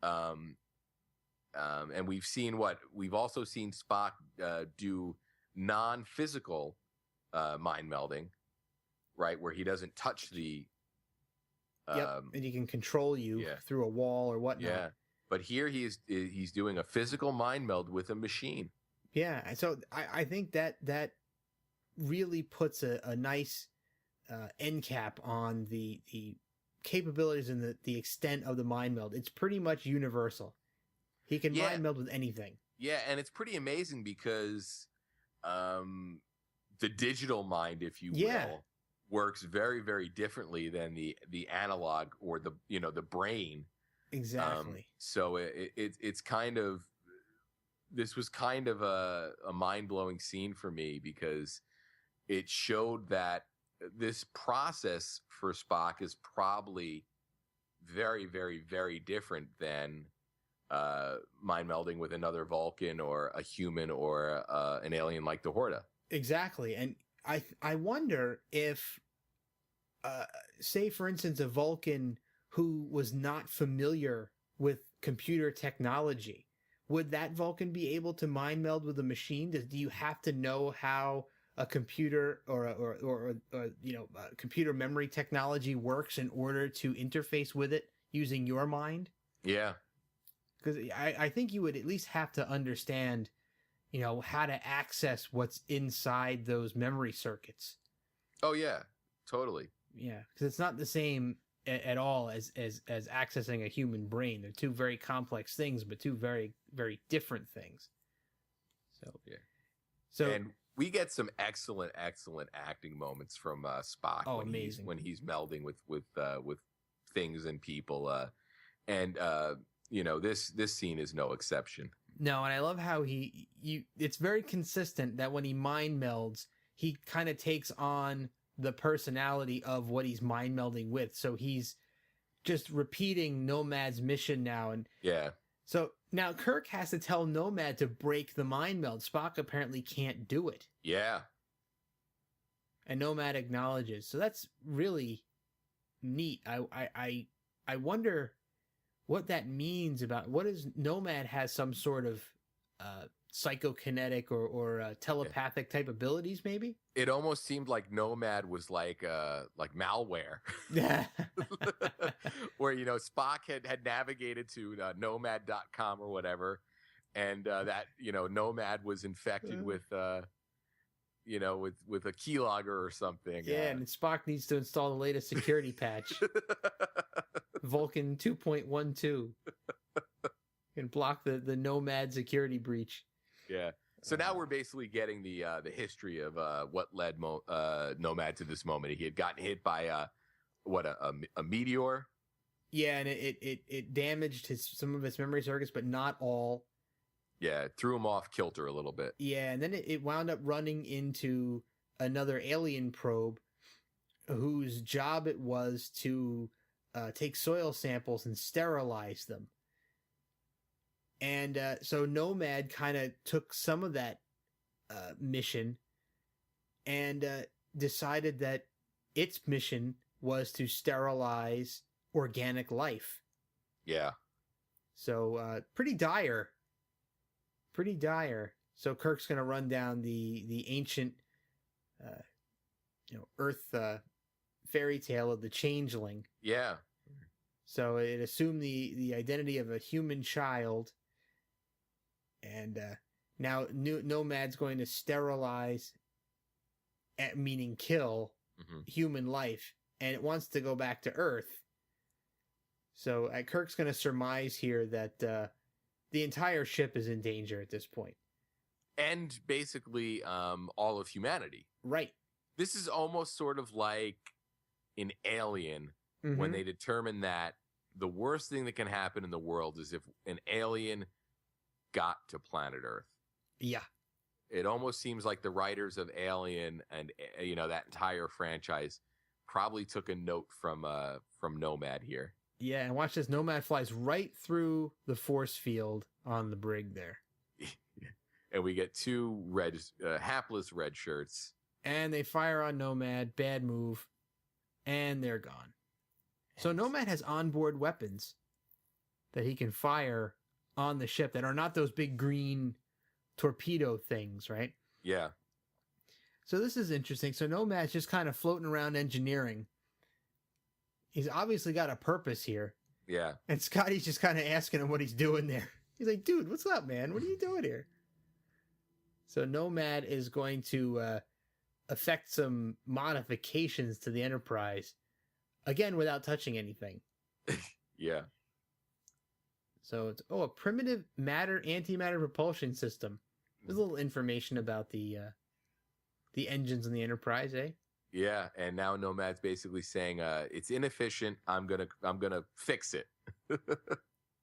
And we've also seen Spock do non-physical mind melding, right, where he doesn't touch the and he can control you through a wall or whatnot. Yeah, but here he's doing a physical mind meld with a machine. Yeah, so I think that really puts a nice end cap on the capabilities and the extent of the mind meld. It's pretty much universal. He can mind meld with anything. Yeah, and it's pretty amazing because the digital mind, if you will, works very, very differently than the analog or the brain. Exactly. So it's kind of, this was kind of a mind-blowing scene for me because it showed that this process for Spock is probably very, very, very different than mind melding with another Vulcan or a human or an alien like the Horta. Exactly. And I wonder if, say, for instance, a Vulcan who was not familiar with computer technology, would that Vulcan be able to mind meld with a machine? Do you have to know how a computer or computer memory technology works in order to interface with it using your mind? Yeah. Because I think you would at least have to understand, how to access what's inside those memory circuits. Oh, yeah, totally. Yeah, because it's not the same at all as accessing a human brain. They're two very complex things, but two very, very different things. And we get some excellent acting moments from Spock. Oh, when amazing! When he's melding with things and people, this scene is no exception. No, and I love how it's very consistent that when he mind melds, he kind of takes on the personality of what he's mind melding with. So he's just repeating Nomad's mission now. And so now Kirk has to tell Nomad to break the mind meld. Spock apparently can't do it. Yeah. And Nomad acknowledges. So that's really neat. I wonder what that means about what is Nomad has some sort of psychokinetic or telepathic type abilities, maybe? It almost seemed like Nomad was like malware. Yeah. Where, Spock had navigated to nomad.com or whatever, and that, Nomad was infected with a keylogger or something. Yeah, and Spock needs to install the latest security patch. Vulcan 2.12. Can block the Nomad security breach. Yeah. So now we're basically getting the history of what led Nomad to this moment. He had gotten hit by a meteor. Yeah, and it damaged some of his memory circuits, but not all. Yeah, it threw him off kilter a little bit. Yeah, and then it wound up running into another alien probe whose job it was to take soil samples and sterilize them. And so Nomad kind of took some of that mission and decided that its mission was to sterilize organic life. Yeah. So pretty dire. Pretty dire. So Kirk's going to run down the ancient Earth fairy tale of the Changeling. Yeah. So it assumed the identity of a human child. And now Nomad's going to sterilize, meaning kill, human life. And it wants to go back to Earth. So Kirk's going to surmise here that the entire ship is in danger at this point. And basically all of humanity. Right. This is almost sort of like an Alien when they determine that the worst thing that can happen in the world is if an alien got to planet Earth. Yeah. It almost seems like the writers of Alien and that entire franchise probably took a note from Nomad here. Yeah, and watch this. Nomad flies right through the force field on the brig there. And we get two hapless red shirts. And they fire on Nomad. Bad move. And they're gone. So Nomad has onboard weapons that he can fire on the ship that are not those big green torpedo things, right? Yeah. So this is interesting. So Nomad's just kind of floating around engineering. He's obviously got a purpose here. Yeah. And Scotty's just kind of asking him what he's doing there. He's like, dude, what's up, man? What are you doing here? So Nomad is going to affect some modifications to the Enterprise. Again, without touching anything. Yeah. So it's a primitive antimatter propulsion system. There's a little information about the engines in the Enterprise, eh? Yeah, and now Nomad's basically saying it's inefficient. I'm gonna fix it.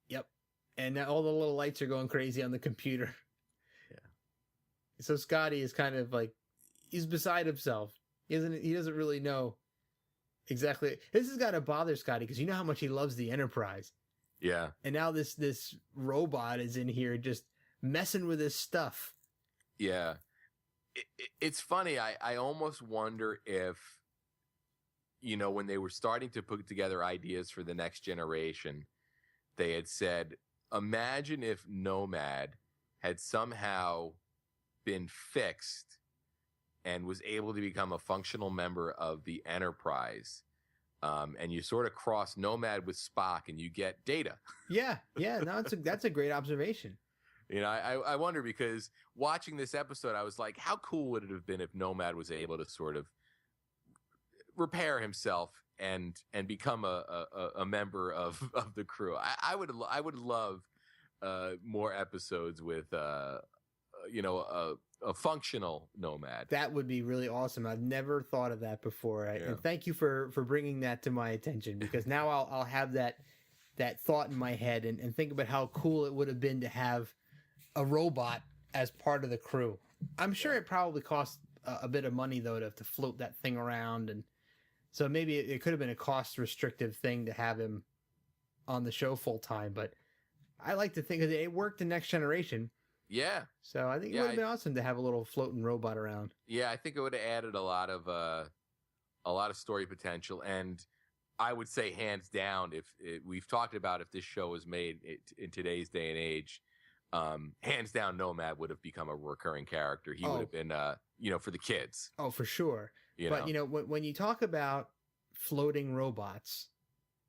Yep. And now all the little lights are going crazy on the computer. Yeah. So Scotty is kind of like he's beside himself. He doesn't really know exactly. This has got to bother Scotty because you know how much he loves the Enterprise. Yeah. And now this robot is in here just messing with his stuff. Yeah. It's funny. I almost wonder if, when they were starting to put together ideas for the next generation, they had said, imagine if Nomad had somehow been fixed and was able to become a functional member of the Enterprise. And you sort of cross Nomad with Spock and you get Data. Yeah. No, that's a great observation. I wonder because watching this episode, I was like, how cool would it have been if Nomad was able to sort of repair himself and become a member of the crew? I would love more episodes with a functional Nomad. That would be really awesome. I've never thought of that before. And thank you for bringing that to my attention because now I'll have that thought in my head and think about how cool it would have been to have a robot as part of the crew. I'm sure it probably cost a bit of money though to float that thing around, and so maybe it could have been a cost restrictive thing to have him on the show full time. But I like to think that it worked in Next Generation. Yeah. So I think it would have been awesome to have a little floating robot around. Yeah, I think it would have added a lot of story potential, and I would say hands down, we've talked about if this show was made in today's day and age, hands down, Nomad would have become a recurring character. He would have been, for the kids. Oh, for sure. But when you talk about floating robots,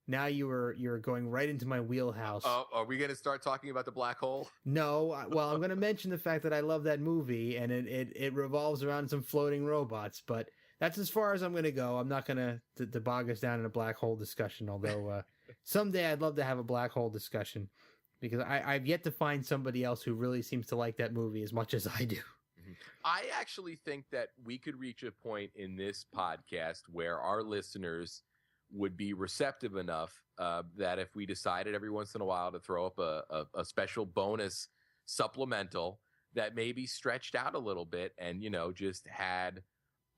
now you're going right into my wheelhouse. Are we going to start talking about the black hole? No. Well, I'm going to mention the fact that I love that movie, and it revolves around some floating robots, but that's as far as I'm going to go. I'm not going to bog us down in a black hole discussion, although someday I'd love to have a black hole discussion, because I've yet to find somebody else who really seems to like that movie as much as I do. I actually think that we could reach a point in this podcast where our listeners would be receptive enough that if we decided every once in a while to throw up a special bonus supplemental that maybe stretched out a little bit and, just had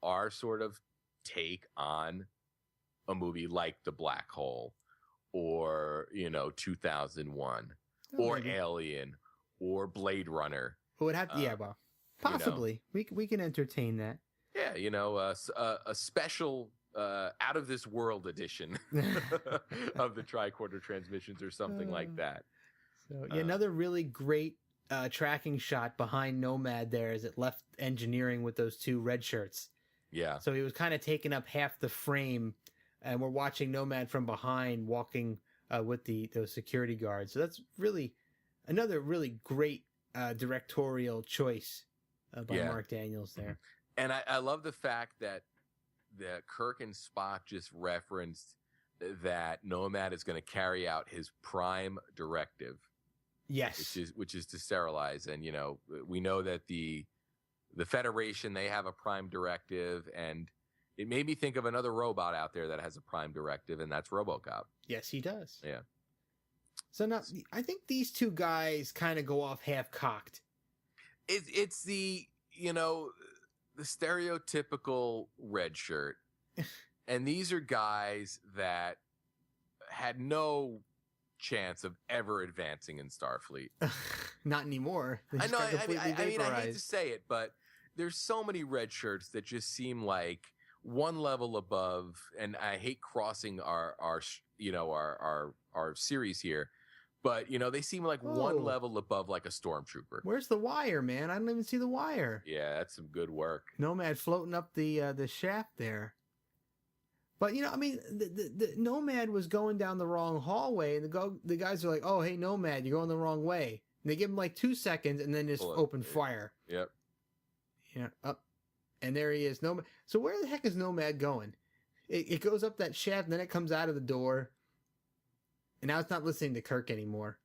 our sort of take on a movie like The Black Hole or, 2001 or maybe. Alien or Blade Runner. Who would have to, well, possibly. We can entertain that. Yeah, a special out of this world edition of the Tricorder Transmissions or something like that. So another really great tracking shot behind Nomad there as it left engineering with those two red shirts. Yeah. So he was kind of taking up half the frame, and we're watching Nomad from behind walking with those security guards. So that's really another really great directorial choice by Mark Daniels there. And I love the fact that Kirk and Spock just referenced that Nomad is going to carry out his prime directive. Yes. Which is to sterilize. And, we know that the Federation, they have a prime directive, and it made me think of another robot out there that has a prime directive, and that's RoboCop. Yes, he does. Yeah. So now, I think these two guys kind of go off half-cocked. It's the stereotypical red shirt. And these are guys that had no chance of ever advancing in Starfleet. Not anymore. I know. I mean, I hate to say it, but there's so many red shirts that just seem like one level above. And I hate crossing our series here, but they seem like one level above, like a stormtrooper. Where's the wire, man? I don't even see the wire. Yeah, that's some good work. Nomad floating up the shaft there. But the Nomad was going down the wrong hallway, and the guys are like, "Oh, hey, Nomad, you're going the wrong way." And they give him like 2 seconds, and then just open fire. Yep. Yeah, up, and there he is, Nomad. So where the heck is Nomad going? It goes up that shaft, and then it comes out of the door, and now it's not listening to Kirk anymore.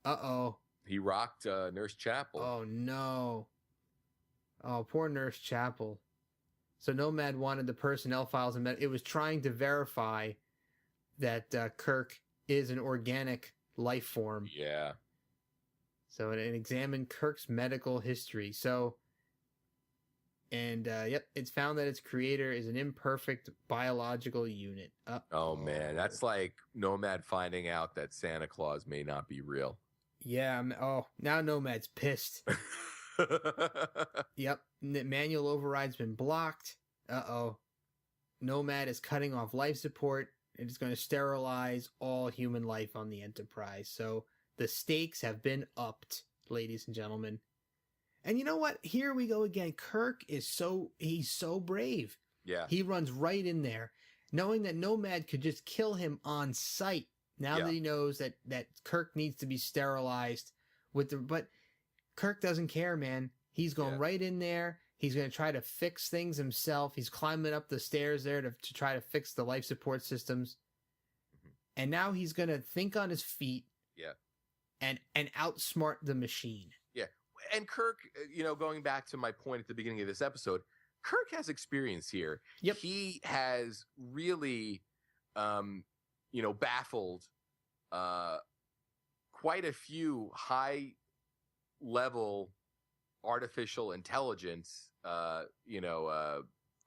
Uh-oh. He rocked Nurse Chapel. Oh no. Oh, poor Nurse Chapel. So Nomad wanted the personnel files, and it was trying to verify that Kirk is an organic life form. Yeah. So it examined Kirk's medical history. So, and it's found that its creator is an imperfect biological unit. Oh man, that's like Nomad finding out that Santa Claus may not be real. Yeah. Now Nomad's pissed. Yep. Manual override's been blocked. Nomad is cutting off life support. It is going to sterilize all human life on the Enterprise. So the stakes have been upped, ladies and gentlemen. And you know what? Here we go again. Kirk he's so brave. Yeah. He runs right in there, knowing that Nomad could just kill him on sight. Now that he knows that Kirk needs to be sterilized but Kirk doesn't care, man. He's going right in there. He's going to try to fix things himself. He's climbing up the stairs there to try to fix the life support systems. Mm-hmm. And now he's going to think on his feet. Yeah. And outsmart the machine. Yeah. And Kirk, going back to my point at the beginning of this episode, Kirk has experience here. Yep. He has really, baffled quite a few high-level artificial intelligence,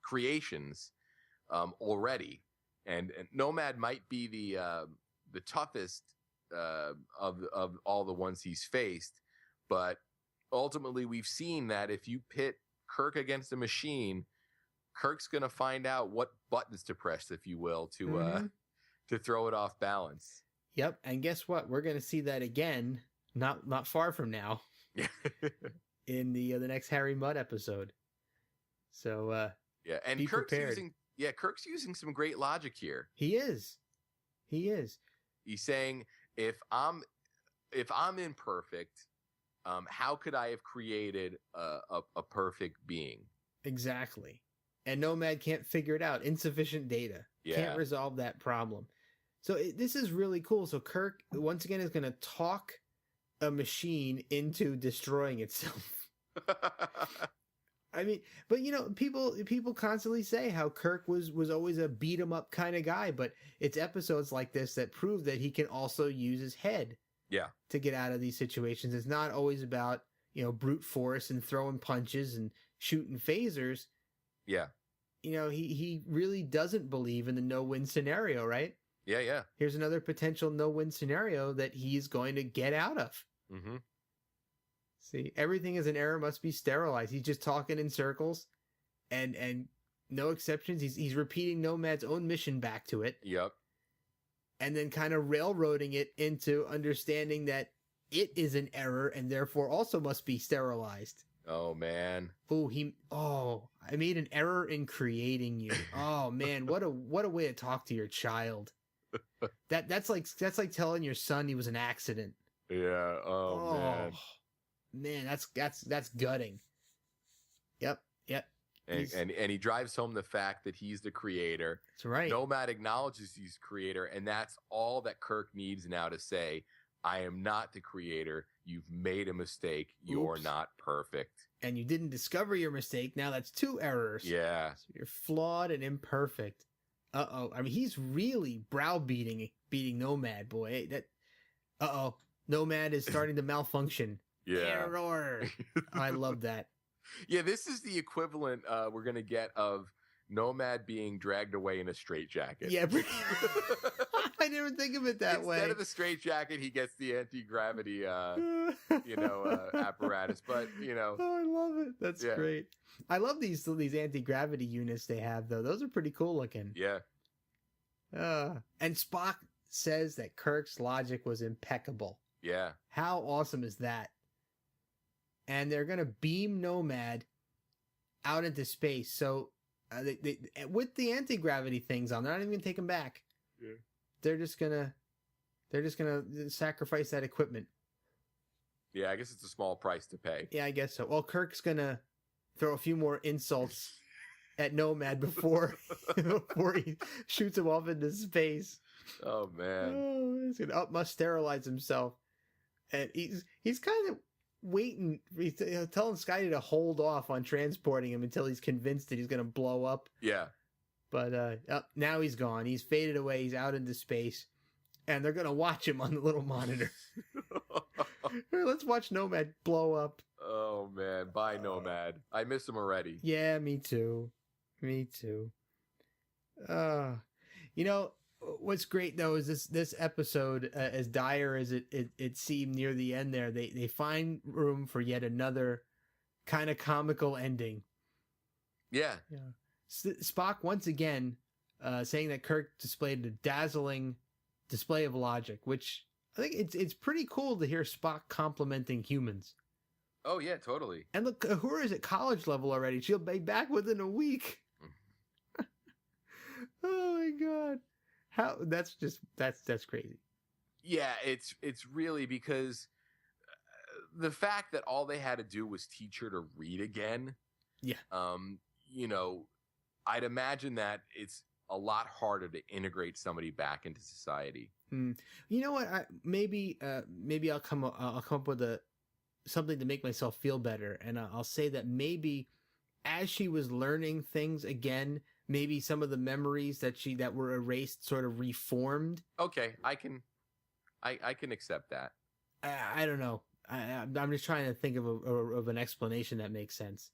creations already. And Nomad might be the toughest of all the ones he's faced, But ultimately, we've seen that if you pit Kirk against a machine, Kirk's going to find out what buttons to press, if you will, to throw it off balance. Yep, and guess what? We're going to see that again, not far from now, in the next Harry Mudd episode. So yeah, and Kirk's using some great logic here. He is. He's saying, if I'm imperfect, how could I have created a perfect being? Exactly. And Nomad can't figure it out. Insufficient data. Yeah. Can't resolve that problem. So this is really cool. So Kirk, once again, is going to talk a machine into destroying itself. I mean, but people constantly say how Kirk was always a beat 'em up kind of guy, but it's episodes like this that prove that he can also use his head. Yeah. To get out of these situations. It's not always about, brute force and throwing punches and shooting phasers. Yeah. He really doesn't believe in the no-win scenario, right? Yeah. Here's another potential no-win scenario that he's going to get out of. Mm-hmm. See, everything is an error must be sterilized. He's just talking in circles and no exceptions. He's repeating Nomad's own mission back to it. Yep. And then kind of railroading it into understanding that it is an error and therefore also must be sterilized. Oh, man. I made an error in creating you. Oh, man, what a way to talk to your child. That's like telling your son he was an accident. Yeah. Oh, man. Man, that's gutting. Yep. And he drives home the fact that he's the creator. That's right. Nomad acknowledges he's creator, and that's all that Kirk needs now to say, I am not the creator. You've made a mistake. You're not perfect. And you didn't discover your mistake. Now that's 2 errors. Yeah. So you're flawed and imperfect. Uh-oh. I mean, he's really browbeating Nomad, boy. Nomad is starting to malfunction. Yeah. Error. I love that. Yeah, this is the equivalent we're going to get of Nomad being dragged away in a straitjacket. Yeah. I didn't even think of it that way. Instead of the straitjacket, he gets the anti-gravity, apparatus. But, Oh, I love it. That's great. I love these anti-gravity units they have, though. Those are pretty cool looking. Yeah. And Spock says that Kirk's logic was impeccable. Yeah. How awesome is that? And they're going to beam Nomad out into space. So they with the anti-gravity things on, they're not even going to take him back. Yeah. They're just going to sacrifice that equipment. Yeah, I guess it's a small price to pay. Yeah, I guess so. Well, Kirk's going to throw a few more insults at Nomad before he shoots him off into space. Oh, man. Oh, he's going to must sterilize himself. And he's kind of waiting, telling Scotty to hold off on transporting him until he's convinced that he's going to blow up. Yeah. But now he's gone. He's faded away. He's out into space. And they're going to watch him on the little monitor. Here, let's watch Nomad blow up. Oh, man. Bye, Nomad. I miss him already. Yeah, me too. What's great, though, is this episode, as dire as it seemed near the end there, they find room for yet another kind of comical ending. Yeah. Spock, once again, saying that Kirk displayed a dazzling display of logic, which I think it's pretty cool to hear Spock complimenting humans. Oh, yeah, totally. And look, Uhura is at college level already. She'll be back within a week. Oh, my God. That's crazy. Yeah, it's really because the fact that all they had to do was teach her to read again. Yeah. I'd imagine that it's a lot harder to integrate somebody back into society. You know what? Maybe I'll come up with something to make myself feel better, and I'll say that maybe as she was learning things again, maybe some of the memories that were erased sort of reformed. Okay, I can accept that. I don't know. I'm just trying to think of an explanation that makes sense.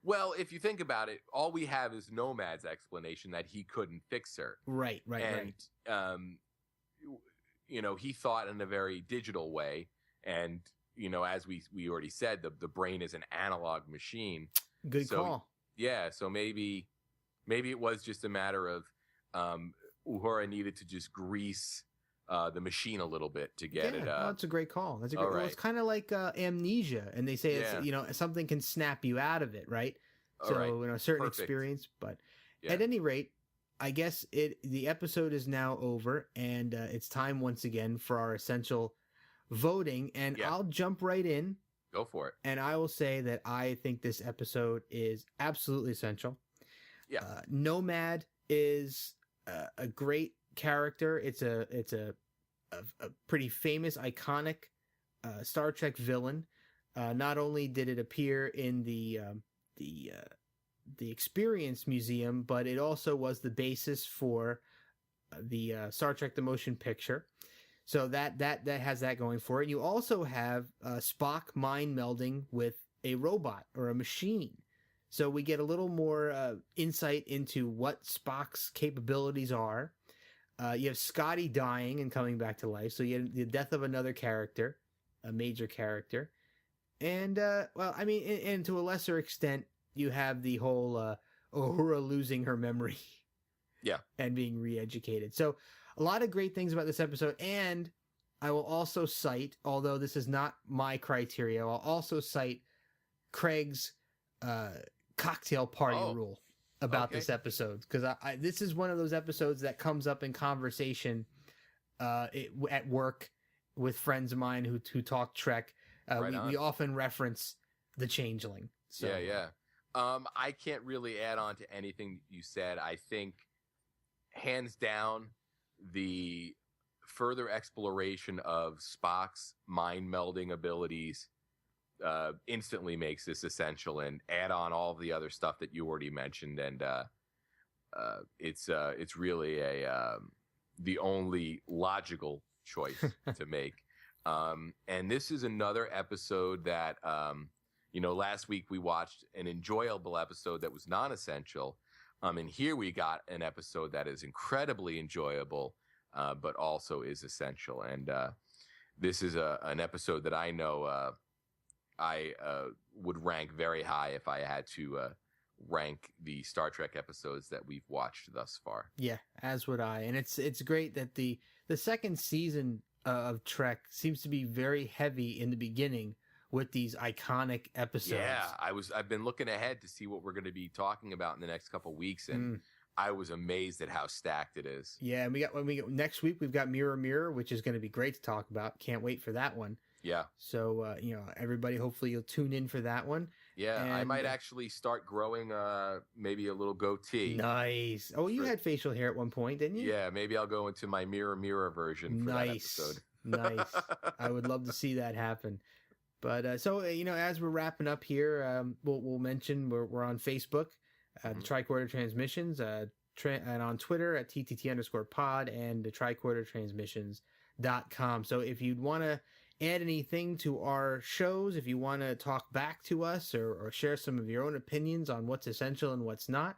Well, if you think about it, all we have is Nomad's explanation that he couldn't fix her. Right. And, he thought in a very digital way, and as we already said, the brain is an analog machine. Good call. Yeah, so maybe it was just a matter of Uhura needed to just grease the machine a little bit to get it. That's a great call. That's a great. Well, it's kind of like amnesia, and they say it's something can snap you out of it, right? So a certain experience, but at any rate, I guess the episode is now over, and it's time once again for our essential voting, and I'll jump right in. Go for it. And I will say that I think this episode is absolutely essential. Yeah. Nomad is a great character. It's a pretty famous, iconic Star Trek villain. Not only did it appear in the Experience Museum, but it also was the basis for the Star Trek the Motion Picture. So that has that going for it. You also have Spock mind melding with a robot or a machine. So we get a little more insight into what Spock's capabilities are. You have Scotty dying and coming back to life. So you have the death of another character, a major character. And, and to a lesser extent, you have the whole Uhura losing her memory. Yeah. And being re-educated. So a lot of great things about this episode. And I will also cite, although this is not my criteria, I'll also cite Craig's cocktail party rule about this episode. Because this is one of those episodes that comes up in conversation at work with friends of mine who talk Trek. We often reference the Changeling. So. Yeah. I can't really add on to anything you said. I think, hands down, the further exploration of Spock's mind melding abilities instantly makes this essential, and add on all of the other stuff that you already mentioned, and it's really the only logical choice to make. And this is another episode that last week we watched an enjoyable episode that was non-essential. And here we got an episode that is incredibly enjoyable, but also is essential. And this is an episode that I know I would rank very high if I had to rank the Star Trek episodes that we've watched thus far. Yeah, as would I. And it's great that the second season of Trek seems to be very heavy in the beginning with these iconic episodes. Yeah, I've been looking ahead to see what we're going to be talking about in the next couple of weeks, and I was amazed at how stacked it is. Yeah, and next week we've got Mirror Mirror, which is going to be great to talk about. Can't wait for that one. Yeah. So everybody, hopefully you'll tune in for that one. Yeah, and I might actually start growing maybe a little goatee. Nice. Oh, you had facial hair at one point, didn't you? Yeah, maybe I'll go into my Mirror Mirror version for that episode. Nice. I would love to see that happen. But as we're wrapping up here, we'll mention we're on Facebook, the Tricorder Transmissions, and on Twitter at TTT_pod and the TricorderTransmissions.com. So if you'd want to add anything to our shows, if you want to talk back to us or share some of your own opinions on what's essential and what's not,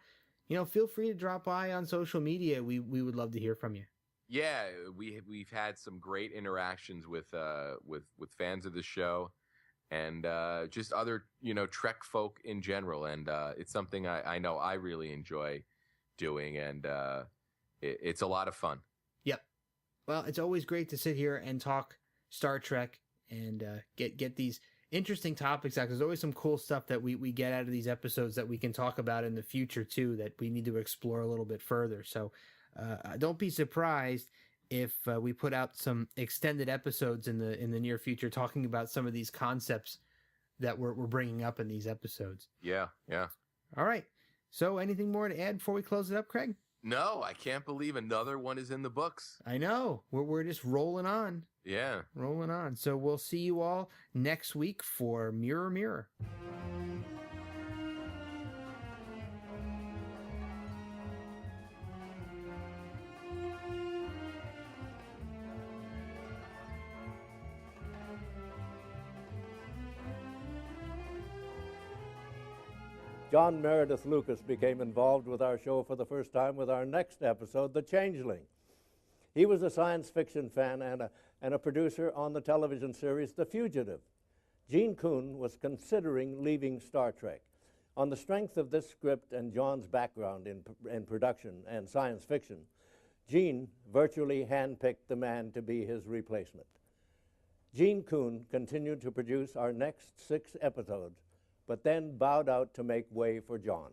feel free to drop by on social media. We would love to hear from you. Yeah, we've had some great interactions with fans of the show. And just other, Trek folk in general. And it's something I know I really enjoy doing. And it's a lot of fun. Yep. Well, it's always great to sit here and talk Star Trek and get these interesting topics out. There's always some cool stuff that we get out of these episodes that we can talk about in the future, too, that we need to explore a little bit further. So don't be surprised if we put out some extended episodes in the near future talking about some of these concepts that we're bringing up in these episodes. Yeah. All right. So anything more to add before we close it up, Craig? No, I can't believe another one is in the books. I know. We're just rolling on. Yeah. Rolling on. So we'll see you all next week for Mirror Mirror. John Meredith Lucas became involved with our show for the first time with our next episode, The Changeling. He was a science fiction fan and a producer on the television series The Fugitive. Gene Kuhn was considering leaving Star Trek. On the strength of this script and John's background in production and science fiction, Gene virtually handpicked the man to be his replacement. Gene Kuhn continued to produce our next 6 episodes, but then bowed out to make way for John.